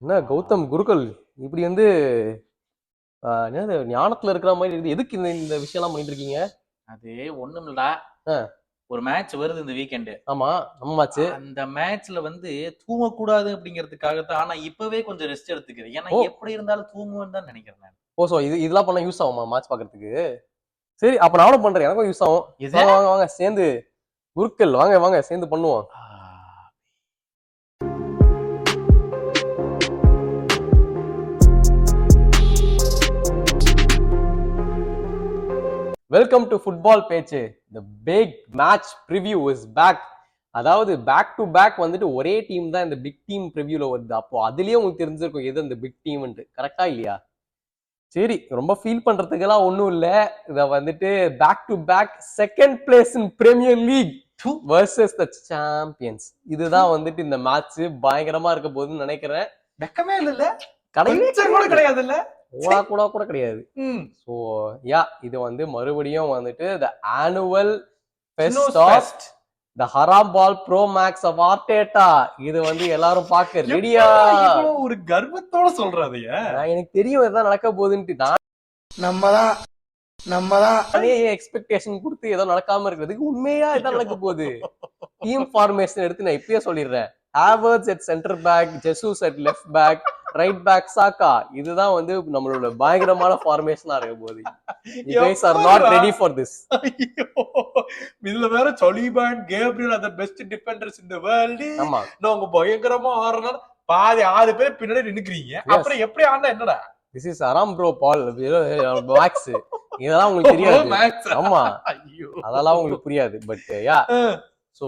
என்ன கௌதம் குருக்கள் இப்படி வந்து என்னது ஞானத்துல இருக்கிற மாதிரி இருக்குது. எதுக்கு இந்த விஷயம்லாம் பண்ணிட்டு இருக்கீங்க? அது ஒண்ணும் இல்லடா. ஒரு மேட்ச் வருது இந்த வீக்கெண்டு. ஆமா, நம்ம மேட்ச். அந்த மேட்ச்ல வந்து தூங்கக்கூடாது அப்படிங்கிறதுக்காக தான். ஆனா இப்பவே கொஞ்சம் ரெஸ்ட் எடுத்துக்கிறேன். ஏன்னா எப்படி இருந்தாலும் தூங்குவேன்னு தான் நினைக்கிறேன் நான். ஓ, இதெல்லாம் பண்ணா யூஸ் ஆகுமா மேட்ச் பாக்குறதுக்கு? சரி, அப்ப நானும் பண்றேன், எனக்கும் யூஸ் ஆகும். வாங்க வாங்க சேர்ந்து குருக்கள் வாங்க வாங்க சேர்ந்து பண்ணுவோம். வெல்கம் டு ஃபுட்பால் பேச்சு. The big match preview is back. அதாவது பேக் டு பேக் வந்துட்டு ஒரே டீம் தான் இந்த பிக் டீம் ப்ரிவ்யூல வருது. அப்போ அதுலயே உங்களுக்கு தெரிஞ்சிருக்கும் எது அந்த பிக் டீம்ன்ட்டு. கரெக்டா இல்லையா? சரி, ரொம்ப ஃபீல் பண்றதுக்கெல்லாம் ஒன்றும் இல்லை. இதை வந்துட்டு back to back second place in Premier League versus the champions. இதுதான் வந்துட்டு இந்த மேட்ச் பயங்கரமா இருக்க போகுதுன்னு நினைக்கிறேன். வெக்கமே இல்ல, கிடையாது இல்ல, கூட கிடையாது. சோ யா, இது வந்து மறுபடியும் வந்துட்டு the annual fest of the haram ball pro max of Arteta. இது வந்து எல்லாரும் பார்க்க ரெடியா? ஒரு கர்வத்தோட சொல்றாதே. எனக்கு தெரியும் இதான் நடக்க போகுதுன்னு. நம்ம தான் எக்ஸ்பெக்டேஷன் கொடுத்து ஏதோ நடக்காம இருக்கிறதுக்கு உண்மையா இதான் நடக்க போகுது. டீம் ஃபார்மேஷன் எடுத்து நான் இப்பயே சொல்லிடுறேன். Havertz at center back, Jesus at left back, right back Saka. இதுதான் வந்து நம்மளோட பயங்கரமான ஃபார்மேஷனா இருக்க போகுது. You guys are not ready for this. இதுல வேற சொலிபான், Gabriel are the best defenders in the world. ஆமா, நாங்க பயங்கரமா ஆடுறனால பாதி 6 பேர் பின்னாடி நின்னுக்கிறீங்க. அப்புறம் எப்படி ஆடுனா என்னடா? This is Aram bro Paul Max. இதெல்லாம் உங்களுக்கு தெரியாது. ஆமா, அதெல்லாம் உங்களுக்கு புரியாது. பட் யா, சோ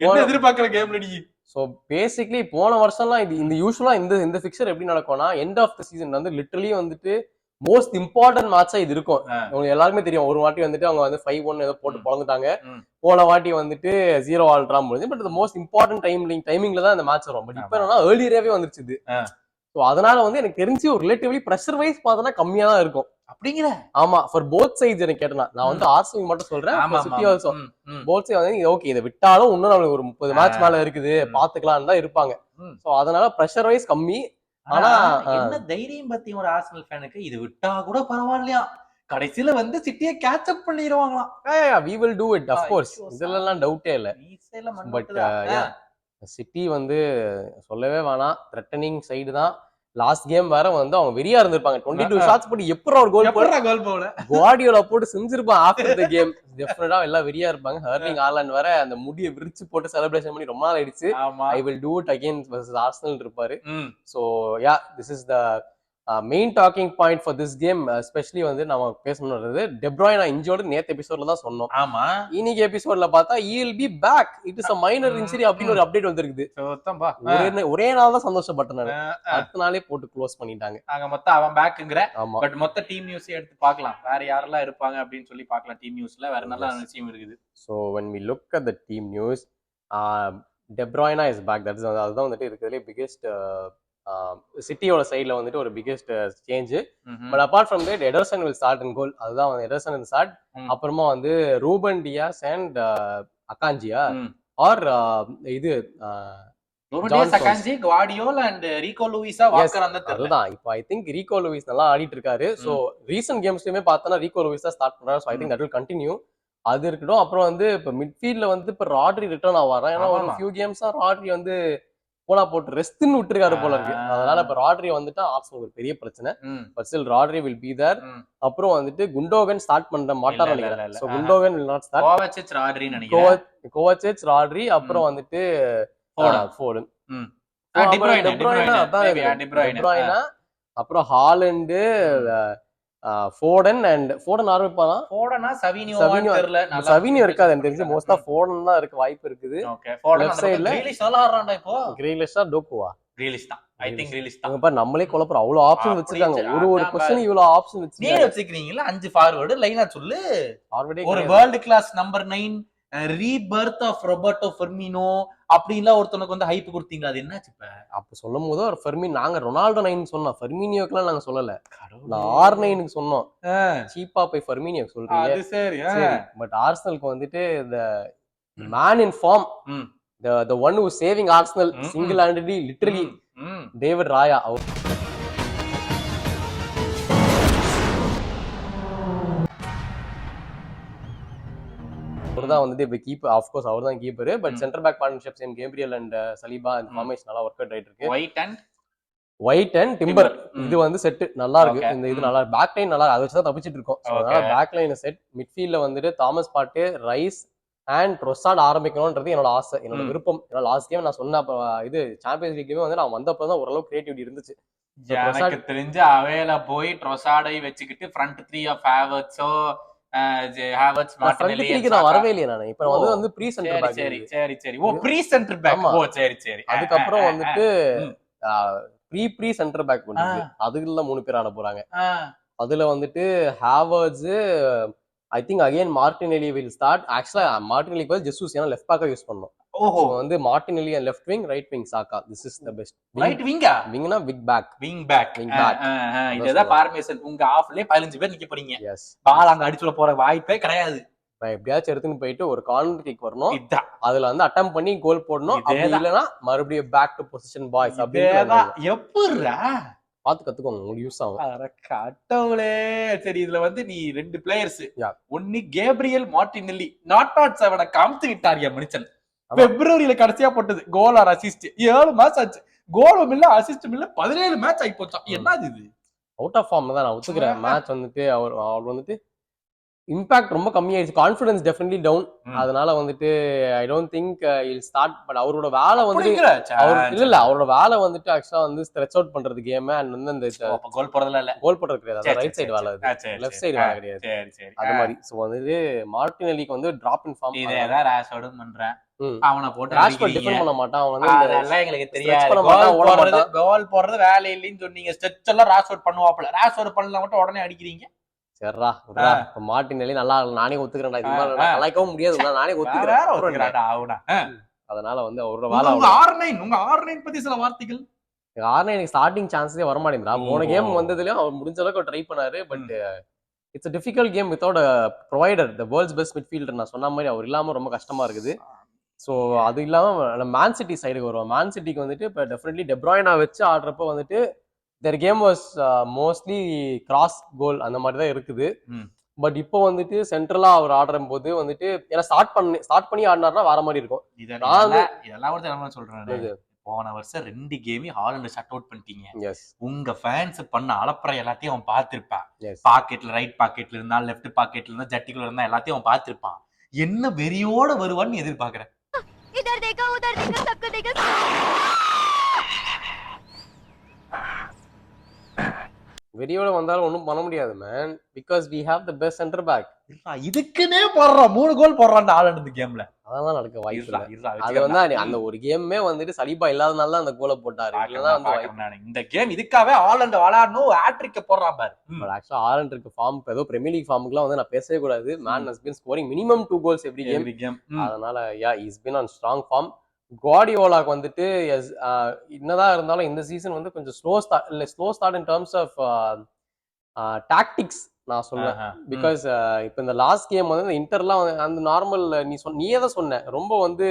என்ன எதிர்பார்க்கற கேம்ல நீ? ஸோ பேசிக்லி போன வருஷம்லாம் இந்த யூஸ்வலா இந்த ஃபிக்சர் எப்படி நடக்கும்னா, எண்ட் ஆஃப் த சீசன் வந்து லிட்டரலி வந்துட்டு மோஸ்ட் இம்பார்ட்டன்ட் மேட்சா இது இருக்கும். உங்களுக்கு எல்லாருமே தெரியும், ஒரு வாட்டி வந்துட்டு அவங்க வந்து 5-1 ஏதோ போட்டு பொழந்துட்டாங்க. போன வாட்டி வந்துட்டு 0-all டிரா முடிஞ்சு. பட் மோஸ்ட் இம்பார்ட்டன்ட் டைமிங்ல தான் இந்த மேட்ச் வரும். பட் இப்போ என்னன்னா ஏர்லியராகவே வந்துருச்சு இது. ஸோ அதனால வந்து எனக்கு தெரிஞ்சு ஒரு ரிலேட்டிவ்லி ப்ரெஷர் வைஸ் பார்த்தோன்னா கம்மியா தான் இருக்கும் அப்படிங்கிற. ஆமா, ஃபார் போத் சைட்ஸ். எனக்கு கேட்டேன், நான் வந்து ஆர்சிபி மட்டும் சொல்றேன், சிட்டி ஆல்சோ. போத் சைடு வந்து ஓகே, இதை விட்டாலும் இன்னும் நம்மளுக்கு ஒரு 30 மேட்ச் மேல இருக்குது, பாத்துக்கலாம்னு தான் இருப்பாங்க. சோ அதனால பிரஷர் வைஸ் கம்மி. ஆனா என்ன தைரியம் பத்தி ஒரு ஆர்சனல் ஃபேனுக்கு, இது விட்டா கூட பரவாயில்லையா, கடைசியில வந்து சிட்டியை கேட்ச் அப் பண்ணிடுவாங்களாம். we will do it of course, இதெல்லாம் டவுட்டே இல்ல. பட் சிட்டி வந்து சொல்லவே வேணாம், த்ரெட்டனிங் சைடு தான். லாஸ்ட் கேம் வேற வந்து அவங்க வெறியா இருந்திருப்பாங்க. 22 ஷாட்ஸ் போட்டு எப்படி ஒரு கோல் போல குவார்டியோலா போட்டு செஞ்சிருப்பான் ஆஃப்டர் தி கேம். டெஃபினட்டா எல்லாம் வெறியா இருப்பாங்க. ஹர்லிங் ஹாலண்ட் வேற அந்த முடியை விரிச்சு போட்டு செலிப்ரேஷன் பண்ணி ரொம்ப நாள் ஆயிடுச்சு. I will do it again versus Arsenal இருப்பாரு. So yeah, this is the main talking point for this game. Especially வந்து நம்ம பேசணும்ன்றது டெப்ராய்னா இன்ஜூர்டு நேத்து எபிசோட்ல தான் சொன்னோம். ஆமா, இன்னைக்கு எபிசோட்ல பார்த்தா he will be back, it is a minor injury அப்படின்னு ஒரு அப்டேட் வந்திருக்குது. ஒரே நாள் தான் சந்தோஷப்பட்டேன் நான். அடுத்த நாளே போட்டு க்ளோஸ் பண்ணிட்டாங்க. நாங்க மொத்தம் அவன் பேக்குங்கற. பட் மொத்த டீம் நியூஸ் எடுத்து பார்க்கலாம், வேற யாரெல்லாம் இருப்பாங்க அப்படின்னு சொல்லி பார்க்கலாம். டீம் நியூஸ்ல வேற நல்ல விஷயம் இருக்குது. So when we look at the team news, De Bruyne is back. அதுதான் வந்துட்டு இருக்கிறதுலே பிகெஸ்ட் சிட்டியோட சைட்ல வந்துட்டு ஒரு biggest change. But apart from that, Ederson will start in goal. அதுதான் எடர்சன் வில் ஸ்டார்ட். அப்புறமா வந்து Ruben Dias and Akanji are இது அதுதான். இப்போ ஐ திங்க் ரீகோ லூயிஸ் நல்லா ஆடிட்டு இருக்காரு. ஸோ ரீசன்ட் கேம்ஸ்லயுமே பார்த்தோன்னா ரீகோ லூயிஸ் தான் ஸ்டார்ட் பண்றாரு. So I think that will continue. அது இருக்கட்டும். அப்புறம் வந்து இப்போ மிட்ஃபீல்ட்ல வந்து இப்போ ராட்ரி ரிட்டர்ன் ஆவாரா? ஏன்னா ஒரு ஃபியூ கேம்ஸா ராட்ரி வந்து போனா போட்டு ரெஸ்ட்னு விட்டுருக்காரு போல இருக்கு. அதனால இப்ப ராட்ரி வந்துட்டா ஆர்சனல் ஒரு பெரிய பிரச்சனை. But still Rodri will be there. அப்புறம் வந்துட்டு குண்டோகன் ஸ்டார்ட் பண்ண மாட்டார் நினைக்கிறேன். So Gundogan will not start. Kovacic Rodri நினைக்கிறேன். கோவாசிச் ராட்ரி, அப்புறம் வந்துட்டு ஃபோடன், அப்புறம் ஹாலண்ட், ஃபோடன் அண்ட் ஃபோடன் ஆரம்பிப்பானா? ஃபோடனா சவினியோ தெரியல. சவினியோ இருக்காது எனக்கு தெரிஞ்சு. மோஸ்டா ஃபோடன் தான் இருக்க வாய்ப்பு இருக்குது. ஓகே, ஃபோடன் லெஃப்ட் சைடுல. கிரீலிஷ் நல்லா ஆடுறான்டா இப்போ. கிரீலிஷா டோக்குவா? கிரீலிஷ் தான். ஐ திங்க் கிரீலிஷ் தான். இப்ப நம்மளே குழப்பற அவ்வளவு ஆப்ஷன் வச்சிருக்காங்க. ஒரு क्वेश्चन இவ்வளவு ஆப்ஷன் வச்சிருக்கீங்க. நீங்க வச்சிருக்கீங்களா 5 ஃபார்வர்ட் லைனா சொல்லு. ஒரு world class number 9 rebirth of Roberto Firmino அப்படின்லாம் ஒருத்தனுக்கு வந்து ஹைப் கொடுத்தீங்களா? அது என்னாச்சு இப்ப? அப்ப சொல்லும் போது ஒரு ஃபெர்மின், நாங்க ரொனால்டோ 9 சொன்னோம், ஃபெர்மினியோக்குலாம் நாங்க சொல்லல. நான் R9 சொன்னோம். சீப்பா போய் ஃபெர்மினியோ சொல்றீங்க. அது சரி. பட் ஆர்சனலுக்கு வந்துட்டு the man in form, the one who is saving Arsenal single handedly, literally David Raya அவர் தான் வந்துட்டு இப்போ கீப்பர், ஆஃப்கோர்ஸ் அவர் தான் keeper. But centre back partnership same Gabriel and Saliba இந்த ஃபார்மேஷன் நல்லா ஒர்க் அவுட் ஆயிட்டு இருக்கு. ஒயிட் அண்ட் டிம்பர் இது வந்து செட் நல்லா இருக்கு. இந்த இது நல்லா பேக் லைன் நல்லா, அதை வச்சுதான் தப்பிச்சிட்டு இருக்கோம். அதனால பேக் லைன் செட். மிட்ஃபீல்ட்ல வந்துட்டு Thomas Partey, Rice and Trossard ஆரம்பிக்கணும்ன்றது என்னோட ஆசை, என்னோட விருப்பம். ஏன்னா லாஸ்ட் கேம் நான் சொன்ன இது சாம்பியன்ஸ் லீக் வந்து நான் வந்தப்போ தான் ஓரளவு கிரியேட்டிவிட்டி இருந்துச்சு. எனக்கு தெரிஞ்சு அவையில போய் ட்ரொசார்டை வச்சுக்கிட்டு ஃப்ரண்ட் த்ரீ ஆஃப் ஹேவர்ட்ஸோ வரவே இல்லையா நான் இப்ப வந்து ப்ரீ சென்டர் பேக். சரி ஓ ப்ரீ சென்டர் பேக். ஓ சரி அதுக்கப்புறம் வந்துட்டு ப்ரீ சென்டர் பேக் வந்து அதுல 3 பேர் ஆட போறாங்க. அதுல வந்துட்டு Havertz, I think again Martinelli will start. ஆக்சுவலா மார்டினெல்லிக்கு பதில் ஜெசூஸ் ஏன்னா லெஃப்ட் பேக்கா யூஸ் பண்ணோம். ஓஹோ வந்து Martinelli left wing, right wing Saka. This is the best. Right விங்கா? விங்னா பிக் பேக். Wing back. இதுதான் ஃபார்மேஷன். உங்க ஆஃப்லயே 15 பேர் நிக்க போறீங்க. எஸ். பால் அங்க அடிச்சுல போற வாய்ப்பே கிடையாது. நான் எப்படியாச்சும் எடுத்துன்னு போயிட்டு ஒரு கார்னர் கிக் வரணும், அதுல வந்து அட்டம் பண்ணி கோல் போடணும். அப்படி இல்லனா மறுபடியும் பேக் டு பொசிஷன் பாய்ஸ் அப்படியே எப்பறா பாத்து கத்துக்கோங்க, உங்களுக்கு யூஸ் ஆகும். கட்டவுளே. சரி இதுல வந்து நீ 2 பிளேயர்ஸ், ஒன்னு கேப்ரியல் மார்டினெல்லி நாட் 7 காமித்து விட்டாரியா மனுஷன். பிப்ரவரியில கடைசியா போட்டது கோல் ஆர் அசிஸ்ட். 7 மேட்ச் ஆச்சு, கோலும் இல்ல அசிஸ்டும் இல்ல, 17 மேட்ச் ஆகி போச்சா. என்னது இது? அவுட் ஆஃப் ஃபார்ம் தான் நான் ஒத்துக்கிறேன். மேட்ச் வந்துட்டு அவர் வந்துட்டு இம்பாக்ட் ரொம்ப கம்மியாயிடுச்சு. Confidence definitely down. அதனால வந்துட்டு I don't think he'll start. But அவரோட வேலை வந்து இல்ல அவரோட வேலை வந்துட்டு ஆக்சுவலா வந்து ஸ்ட்ரெச் அவுட் பண்றது கேம். அண்ட் வந்து அந்த கோல் போடுறதுல இல்ல, கோல் போடுறது கிடையாது, ரைட் சைடு வேலை, லெஃப்ட் சைடு வேலை கிடையாது. அது மாதிரி சோ வந்து மார்டினெல்லிக்கு வந்து டிராப் இன் ஃபார்ம். இதேதான் ராஷ்வர்டும் பண்றேன். அவனை போட்டு ராஷ்வர்ட் டிஃபெண்ட் பண்ண மாட்டான். அவன் வந்து அதெல்லாம் எங்களுக்கு தெரியாது. கோல் போடுறது வேலை இல்லைன்னு சொன்னீங்க. ஸ்ட்ரெச் எல்லாம் ராஷ்வர்ட் பண்ணுவாப்ல. ராஷ்வர்ட் பண்ணல மட்டும் உடனே அடிக்கிறீங்க. சரிடா மார்டினெல்லி நல்லா, நானே ஒத்துக்கிறேன்டா. இது மாதிரி கலாய்க்கவும் முடியாது, நானே ஒத்துக்கிறேன். அதனால வந்து அவரோட வேலை. உங்க R9 பத்தி சில வார்த்தைகள். R9 ஸ்டார்டிங் சான்ஸே வர மாட்டேங்குதா. போன கேம் வந்ததுலயும் அவர் முடிஞ்ச அளவுக்கு ட்ரை பண்ணாரு. But it's a difficult game without a provider, the world's best midfielder. நான் சொன்ன மாதிரி அவர் இல்லாம ரொம்ப கஷ்டமா இருக்குது. ஸோ அது இல்லாம மேன் சிட்டி சைடுக்கு வருவோம். மேன் சிட்டிக்கு வந்துட்டு இப்போ டெஃபினெட்லி டெப்ராய்னா வச்சு ஆடுறப்போ வந்துட்டு their game was mostly cross goal அந்த மாதிரி தான் இருக்குது. பட் இப்போ வந்துட்டு சென்ட்ரலா அவர் ஆடுற போது வந்துட்டு ஏன்னா ஸ்டார்ட் பண்ணி ஆடினார்னா வேற மாதிரி இருக்கும். இதெல்லாம் சொல்றேன். போன வருஷம் 2 கேம் ஹாலண்ட் ஷட் அவுட் பண்ணிட்டீங்க. உங்க ஃபேன்ஸ் பண்ண அலப்பற எல்லாத்தையும் அவன் பார்த்திருப்பான். பாக்கெட்ல ரைட் பாக்கெட்ல இருந்தா, லெஃப்ட் பாக்கெட்ல இருந்தா, ஜட்டிக்குள்ள இருந்தா எல்லாத்தையும் அவன் பார்த்திருப்பான். என்ன வெறியோட வருவான்னு எதிர்பார்க்கிறேன். வெறியோட வந்தாலும் ஒன்றும் பண்ண முடியாது man, because we have the best center back. இதுக்குன்னே போடுறான் 3 கோல் போடுறான் ஹாலண்ட் இந்த கேம்ல. அதெல்லாம் நடக்க வாய்ப்பு இல்ல. அது வந்து அந்த ஒரு கேமே வந்துட்டு சலீபா இல்லாதனால தான் அந்த கோலை போட்டாரு. இந்த கேம் இதுக்காகவே ஹாலண்ட் விளையாடணும், ஹேட்ரிக் போடுறான் பாரு. பட் ஆக்சுவலா ஹாலண்ட் இருக்கு ஃபார்ம், ஏதோ பிரீமியர் லீக் ஃபார்முக்குலாம் வந்து நான் பேசவே கூடாது. Man has been scoring minimum 2 goals every game. அதனால he's been on strong form. குவார்டியோலாக்கு வந்துட்டு என்னதான் இருந்தாலும் இந்த சீசன் வந்து கொஞ்சம் slow start in terms of tactics நான் சொல்லுவேன். பிகாஸ் இப்போ இந்த லாஸ்ட் கேம் வந்து இந்த இன்டர்லாம் அந்த நார்மல் நீயே தான் சொன்ன ரொம்ப வந்து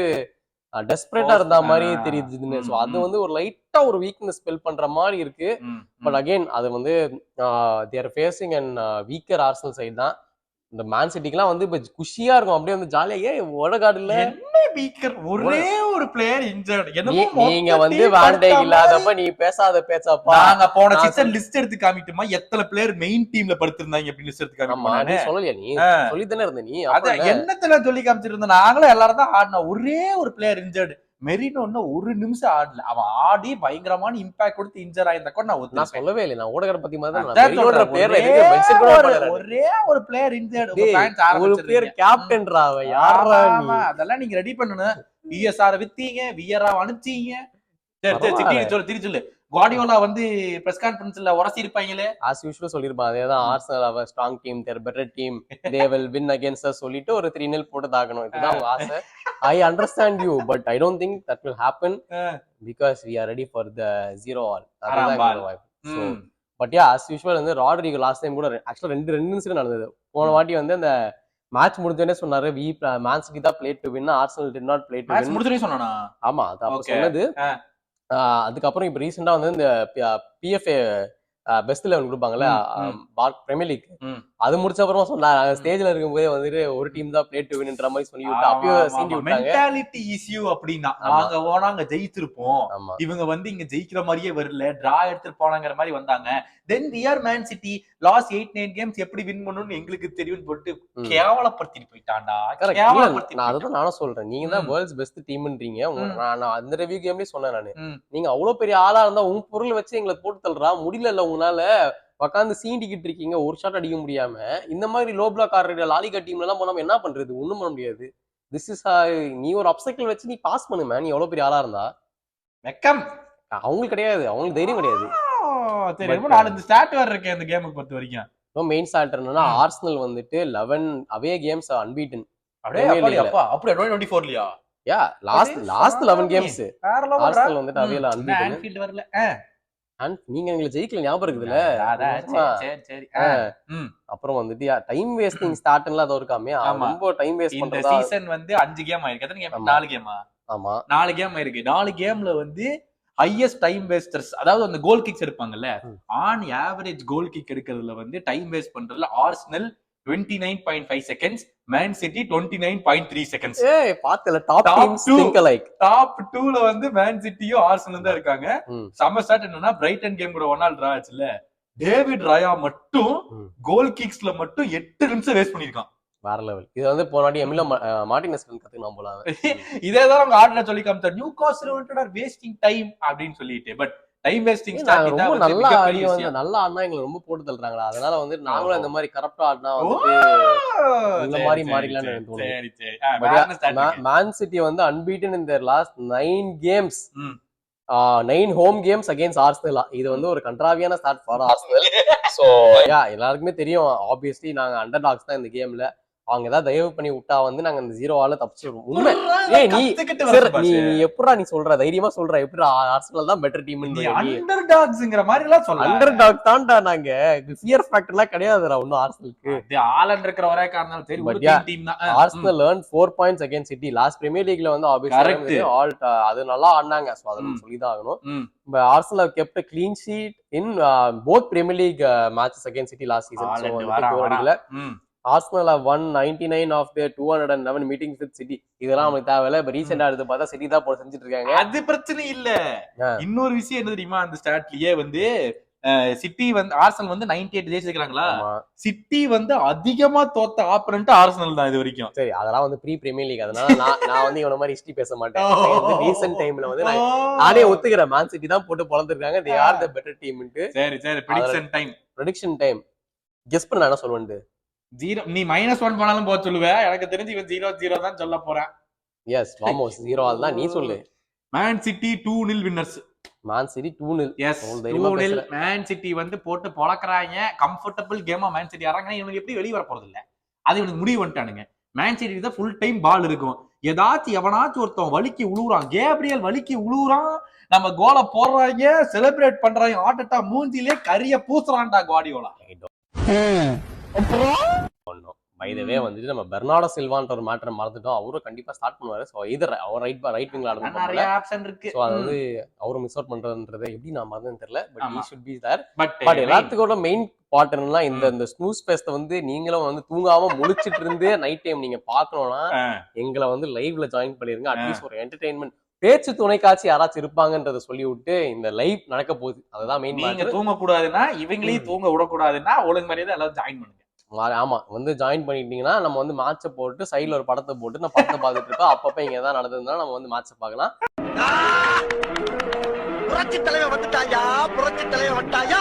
டெஸ்பரேட்டா இருந்த மாதிரி தெரியுதுன்னு. ஸோ அது வந்து ஒரு லைட்டா ஒரு வீக்னஸ் ஸ்பெல் பண்ற மாதிரி இருக்கு. பட் அகெயின் அது வந்து their facing and weaker Arsenal side தான். இந்த மேன் சிட்டிக்குலாம் வந்து இப்ப குஷியா இருக்கும், அப்படியே வந்து ஜாலியா. ஓடகார்டு இல்ல, ஒரே ஒரு பிளேயர் இன்ஜர்ட். நீங்க வந்து வான் டைக் இல்லாதப்ப நீ பேசாத பேச்சப்பா. நாங்க போன சீசன் லிஸ்ட் எடுத்து காமிட்டுமா எத்தனை பிளேயர் மெயின் டீம்ல படுத்திருந்தாங்க அப்படி லிஸ்ட் எடுத்து காமிட்டுமா. நீ சொல்லலையா? நீ சொல்லித்தானே இருந்த. நீ அத என்னத்துல சொல்லி காமிச்சிருந்த? நாங்களும் எல்லாரும் தான் ஆடினோம். ஒரே ஒரு பிளேயர் இன்ஜர்ட். மெரினோ ஒரு நிமிஷம் ஆடல, அவன் ஆடி பயங்கரமான இம்பாக்ட் கொடுத்து இன்ஜர் ஆயிருந்தா கூட நான் சொல்லவே இல்லை. நான் ஓடகார்டு பத்தி மாதிரி ஒரே ஒரு பிளேயர் இன்ஜர்ட். ஒரு பிளேயர் கேப்டன்ரா அவன். யாரா நீ? அதெல்லாம் நீங்க ரெடி பண்ணனும். விஎஸ்ஆர் வித்தீங்க, வியரா அனுப்பிச்சீங்க. சரி சரி சொல்லு. குவார்டியோலா வந்து பிரஸ் கான்ஃபரன்ஸ்ல உரசி இருப்பாங்களே, as usual சொல்லிருப்பாங்க. அதேதான் Arsenal our strong team, their better team, they will win against us சொல்லிட்டு ஒரு 3-0 போட்டு தாக்கணும். இதுதான் அவங்க ஆசை. I understand you, but I don't think that will happen because we are ready for the 0-all. அதுதான் வாய்ப்பு. So but yeah, as usual வந்து Rodrigo last time கூட ஆக்சுவலா ரெண்டு இன்சிடென்ட் நடந்தது. போன வாட்டி வந்து அந்த மேட்ச் முடிஞ்சோடனே சொன்னாரு மேன் சிட்டி தான் play to win, Arsenal did not play to win. Match முடிஞ்சோடனே சொன்னானா? ஆமா, அது அப்ப சொன்னது. அதுக்கப்புறம் இப்ப ரீசெண்டா வந்து இந்த பிஎஃப்ஏ பெஸ்ட் 11 கொடுப்பாங்கல்ல பிரீமியர் லீக், அது முடிச்ச அப்புறமா சொன்னாங்க ஸ்டேஜ்ல இருக்கும்போதே வந்துட்டு ஒரு டீம் தான் பிளே டு வின்ன்ற மாதிரி சொல்லி விட்டு அப்பயே சீண்டி விட்டாங்க. மென்டாலிட்டி இஷ்யூ அப்படின்னா நாங்க போனா அங்க ஜெயிச்சிருப்போம், இவங்க வந்து இங்க ஜெயிக்கிற மாதிரியே வரல, டிரா எடுத்துட்டு போனாங்கிற மாதிரி வந்தாங்க. Then we are Man City last 8-9 games எப்படி வின் பண்ணணும்னு எங்களுக்கு தெரியும்னு போட்டு கேவலப்படுத்திட்டு போயிட்டான்டா. நான் அதுதான் நானும் சொல்றேன், நீங்க தான் வேர்ல்ட்ஸ் பெஸ்ட் டீம்ன்றீங்க. நான் அந்த ரிவ்யூ கேம்லயே சொன்னேன் நானு, நீங்க அவ்வளவு பெரிய ஆளா இருந்தா உங்க பொருள் வச்சு எங்களை போட்டு தள்ளுறா முடியல, உங்களால உட்காந்து சீண்டிக்கிட்டு இருக்கீங்க, ஒரு ஷாட் அடிக்க முடியாம. இந்த மாதிரி லோ பிளாக் ஆடுற லாலிகா டீம்ல எல்லாம் போனாம என்ன பண்றது, ஒண்ணும் பண்ண முடியாது. திஸ் இஸ் நீ ஒரு அப்சைக்கிள் வச்சு நீ பாஸ் பண்ணுமே, நீ எவ்வளவு பெரிய ஆளா இருந்தா. வெக்கம் அவங்களுக்கு கிடையாது, அவங்களுக்கு தைரியம் கிடையாது. நாலு ஸ்டார்ட் வேற இருக்கு அந்த கேமுக்கு பொறுத்த வரைக்கும். மெயின் ஸ்டார்ட் என்னன்னா ஆர்சனல் வந்துட்டு 11 அவே கேம்ஸ் அன்பீட்டன். அப்படியே 2024லயா? யா லாஸ்ட் 11 கேம்ஸ் ஆர்சனல் வந்துட்டு அவேல அன்பீட்டன். ஆன்ஃபீல்ட் வரல. நீங்க எங்களை ஜெயிக்கல ஞாபகம் இருக்குதுல்ல. சரி. அப்புறம் வந்துட்டு டைம் வேஸ்டிங் ஸ்டார்ட்ல அது இருக்காமே, ரொம்ப டைம் வேஸ்ட் பண்றதா. இந்த சீசன் வந்து 5 கேம் ஆயிருக்கு. எத்தனை கேம்? 4 கேமா? ஆமா 4 கேம் ஆயிருக்கு. 4 கேம்ல வந்து ஹையஸ்ட் டைம் வேஸ்டர்ஸ், அதாவது அந்த கோல் கிக்ஸ் எடுப்பாங்கல்ல, ஆன் ஆவரேஜ் கோல் கிக் எடுக்கிறதுல வந்து டைம் வேஸ்ட் பண்றதுல Arsenal 29.5 seconds, Man City 29.3 seconds. பாத்தல top teams think like. Top 2ல வந்து மேன் சிட்டியும் ஆர்சனலும் தான் இருக்காங்க. சம ஸ்டார்ட் என்னன்னா பிரைட்டன் கேம் கூட 1-1 டிரா ஆச்சுல, டேவிட் ராயா மட்டும் கோல் கிக்ஸ்ல மட்டும் 8 நிமிஷம் வேஸ்ட் பண்ணிருக்கான். வேற லெவல். இது வந்து போனாடி எமிலோ மார்டினஸ் கத்துக்கலாம் போல. இதேதான் அவங்க ஆர்டர்ல சொல்லி காமிச்சார், நியூ காஸ்ல் ஆர் வேஸ்டிங் டைம் அப்படின்னு சொல்லிட்டு. பட் டைம் வேஸ்டிங் ஸ்டார்ட் தான் நல்லா ஆடி வந்து நல்லா ஆடினா எங்களை ரொம்ப போட்டு தள்ளுறாங்களா, அதனால வந்து நாங்களும் இந்த மாதிரி கரெக்டா ஆடினா வந்து இந்த மாதிரி மாறிடலாம்னு தோணுது. மேன் சிட்டி வந்து unbeaten in their last 9 games, 9 home games against Arsenal. இது வந்து ஒரு கண்ட்ராவியான start for Arsenal. So yeah எல்லாருக்குமே தெரியும், ஆப்வியஸ்லி நாங்க அண்டர் டாக்ஸ் தான் இந்த கேம்ல. அவங்க ஏதாவது தயவு பண்ணி விட்டா வந்து நாங்க இந்த 0-ஆல தப்பிச்சிருவோம். உண்மை. நீ எப்படா நீ சொல்ற, தைரியமா சொல்ற, எப்படா ஆர்சனல் தான் பெட்டர் டீம். அண்டர் டாக்ஸ்ங்கற மாதிரி எல்லாம் சொல்ல. அண்டர் டாக் தான்டா நாங்க, ஃபியர் ஃபேக்டர்லாம் கிடையாதுடா ஒண்ணும் ஆர்சனலுக்கு. ஆலண்ட் இருக்கிற ஒரே காரணம் சரி ஒரு டீம் தான். Arsenal earned 4 points against City. Last premier லீக்ல வந்து ஆப்வியஸ்லி அது நல்லா ஆடினாங்க, சோ அத நம்ம சொல்லி தான் ஆகணும். Arsenal have kept a clean sheet in both Premier League matches against City last season. So Arsenal have won 99 of their 211 meetings with City. இதெல்லாம் நமக்கு தேவையில்ல. இப்ப ரீசெண்டா எடுத்து பார்த்தா சிட்டி தான் போட்டு செஞ்சுட்டு இருக்காங்க. அது பிரச்சனை இல்ல. இன்னொரு விஷயம் என்ன தெரியுமா, அந்த ஸ்டாட்லயே வந்து சிட்டி வந்து ஆர்சனல் வந்து 98 ஜெயிச்சிருக்காங்களா, சிட்டி வந்து அதிகமா தோத்த ஆப்பனன்ட் ஆர்சனல் தான் இது வரைக்கும். சரி அதெல்லாம் வந்து ப்ரீ பிரீமியர் லீக், அதனால நான் வந்து இவன மாதிரி ஹிஸ்டரி பேச மாட்டேன். ரீசன்ட் டைம்ல வந்து நானே ஒத்துக்கிறேன், மேன் சிட்டி தான் போட்டு பொளந்துருக்காங்க, they are the better team ன்ட்டு. சரி prediction time கெஸ் பண்ண என்ன சொல்லுவேன். 0 நீ -1 பண்ணாலும் போக சொல்லுவ, எனக்கு தெரிஞ்சு இவன் 0-0 தான் சொல்ல போறேன். எஸ் வாமோஸ் 0-ஆல் தான் நீ சொல்லு. Man City 2-0 winners. Man City 2-0. Yes 2-0 Man City வந்து போட்டு பொளக்குறாங்க. கம்ஃபர்ட்டபிள் கேமா மேன் சிட்டி ஆறாங்க. இவனுக்கு எப்படி வெளிய வர போறது இல்ல, அது இவனுக்கு முடிவு பண்ணிட்டானுங்க. மேன் சிட்டி தான் ஃபுல் டைம் பால் இருக்கும். ஏதாச்சும் எவனாச்சும் ஒருத்தன் வலிக்கி உழுவுறான், கேப்ரியல் வலிக்கி உழுவுறான், நம்ம கோல போடுறாங்க, செலிப்ரேட் பண்றாங்க, ஆட்டட்டா மூஞ்சிலே கரிய பூசுறான்டா குவார்டியோலா. பை தி வே வந்துட்டு நம்ம பெர்னார்டோ சில்வான்ற ஒரு மேட்டரை மறந்துட்டோம். அவரும் கண்டிப்பா ஸ்டார்ட் பண்ணுவாரு. சோ இதர் அவர் ரைட் விங்ல ஆடுறாரு, நிறைய ஆப்ஷன் இருக்கு. சோ அது வந்து அவரும் மிஸ் அவுட் பண்றதுன்றது எப்படி நான் மறந்தேன்னு தெரியல. But he should be there. But எல்லாத்துக்கோட மெயின் பார்ட் என்னன்னா, இந்த ஸ்னூஸ் ஃபெஸ்ட் வந்து நீங்களும் வந்து தூங்காம முழிச்சிட்டு இருந்து நைட் டைம் நீங்க பார்க்கணும்னா எங்களை வந்து லைவ்ல ஜாயின் பண்ணிருங்க. அட்லீஸ்ட் ஒரு என்டர்டெயின்மெண்ட், பேச்சு துணைக்காட்சி யாராச்சும் இருப்பாங்கன்றத சொல்லி விட்டு இந்த லைவ் நடக்க போகுது, அதுதான் மெயின். நீங்க தூங்க கூடாதுன்னா, இவங்களையும் தூங்க விடக்கூடாதுன்னா ஒழுங்கு மாதிரியே எல்லாரும் ஜாயின் பண்ணுங்க. ஆமா வந்து ஜாயின் பண்ணிட்டீங்கன்னா நம்ம வந்து மேட்சை போட்டு சைட்ல ஒரு படத்தை போட்டு நான் படத்தை பார்த்துட்டு இருக்கோம். அப்பப்ப இங்க ஏதாவது நடந்ததுன்னா நம்ம வந்து மேட்சை பார்க்கலாம். புரட்சி தலைவர் வந்துட்டாயா, புரட்சி தலைவர் வந்துட்டாயா.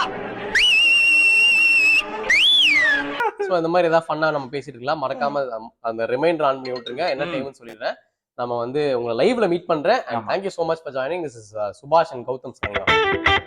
சோ இந்த மாதிரி ஏதாவது ஃபன்னா நம்ம பேசிட்டு இருக்கலாம். மறக்காம அந்த ரிமைண்டர் ஆன் பண்ணி விட்டுருங்க, என்ன டைம்னு சொல்லிடுறேன். நம்ம வந்து உங்களை லைவ்ல மீட் பண்றேன். And thank you so much for joining. This is Subhash and Gautam signing off.